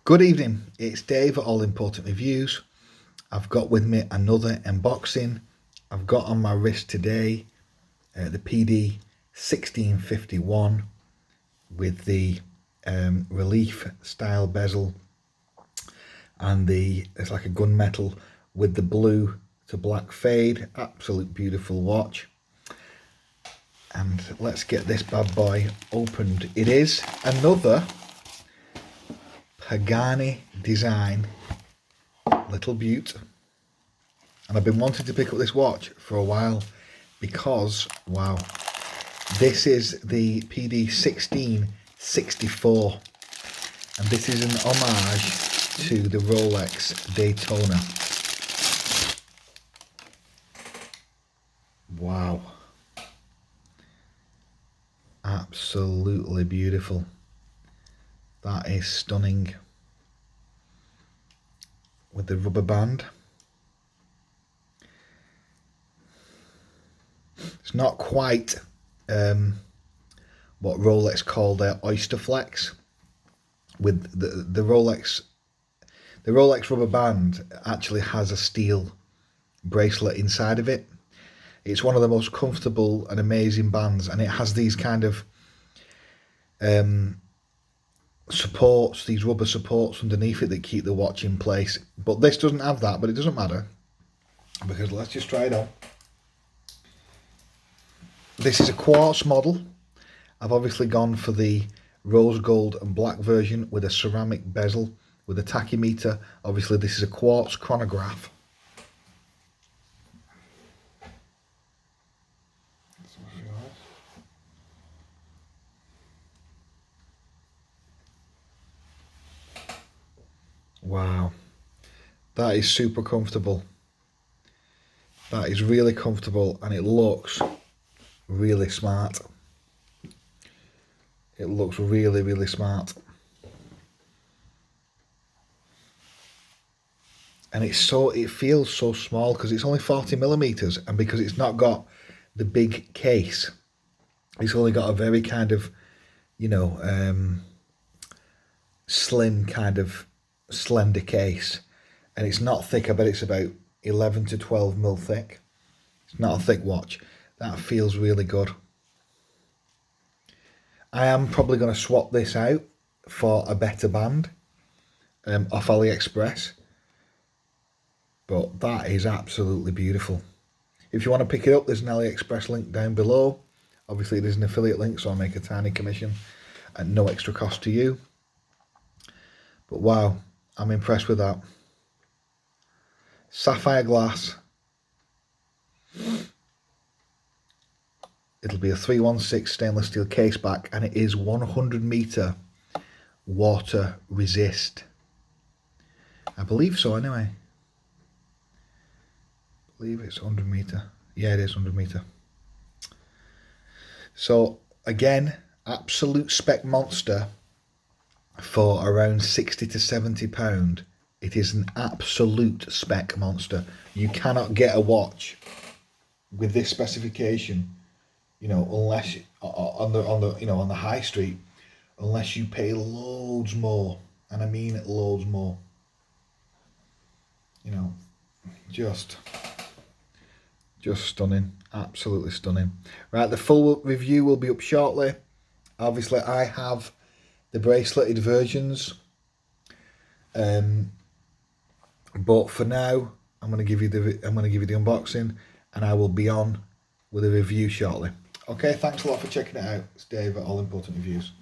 Good evening, it's Dave at All Important Reviews. I've got with me another unboxing. I've got on my wrist today the PD-1651 with the relief style bezel and it's like a gunmetal with the blue to black fade. Absolute beautiful watch. And let's get this bad boy opened. It is another Pagani design little beaut, and I've been wanting to pick up this watch for a while because wow, this is the PD-1664 and this is an homage to the Rolex Daytona. Wow, absolutely beautiful. That is stunning. With the rubber band. It's not quite what Rolex call their Oyster Flex. With the Rolex rubber band actually has a steel bracelet inside of it. It's one of the most comfortable and amazing bands, and it has these kind of supports, these rubber supports underneath it that keep the watch in place. But this doesn't have that, but it doesn't matter because let's just try it on. This is a Quartz model. I've obviously gone for the rose gold and black version with a ceramic bezel with a tachymeter. Obviously this is a Quartz chronograph. Wow, that is super comfortable. That is really comfortable and it looks really smart. It looks really, really smart. And it feels so small because it's only 40mm, and because it's not got the big case, it's only got a very kind of, you know, slim kind of slender case, and it's not thick. I bet it's about 11 to 12mm thick. It's not a thick watch. That feels really good. I am probably going to swap this out for a better band off AliExpress, but that is absolutely beautiful. If you want to pick it up, there's an AliExpress link down below. Obviously there's an affiliate link, so I'll make a tiny commission at no extra cost to you. But wow, I'm impressed with that. Sapphire glass. It'll be a 316 stainless steel case back, and it is 100m water resist. I believe so anyway. I believe it's 100m. Yeah, it is 100m. So again, absolute spec monster. For around £60 to £70, it is an absolute spec monster. You cannot get a watch with this specification, you know, unless on the high street, unless you pay loads more, and I mean loads more. You know, just stunning, absolutely stunning. Right, the full review will be up shortly. Obviously, I have the braceleted versions, but for now I'm going to give you the unboxing, and I will be on with a review shortly. Okay, thanks a lot for checking it out. It's Dave at All Important Reviews.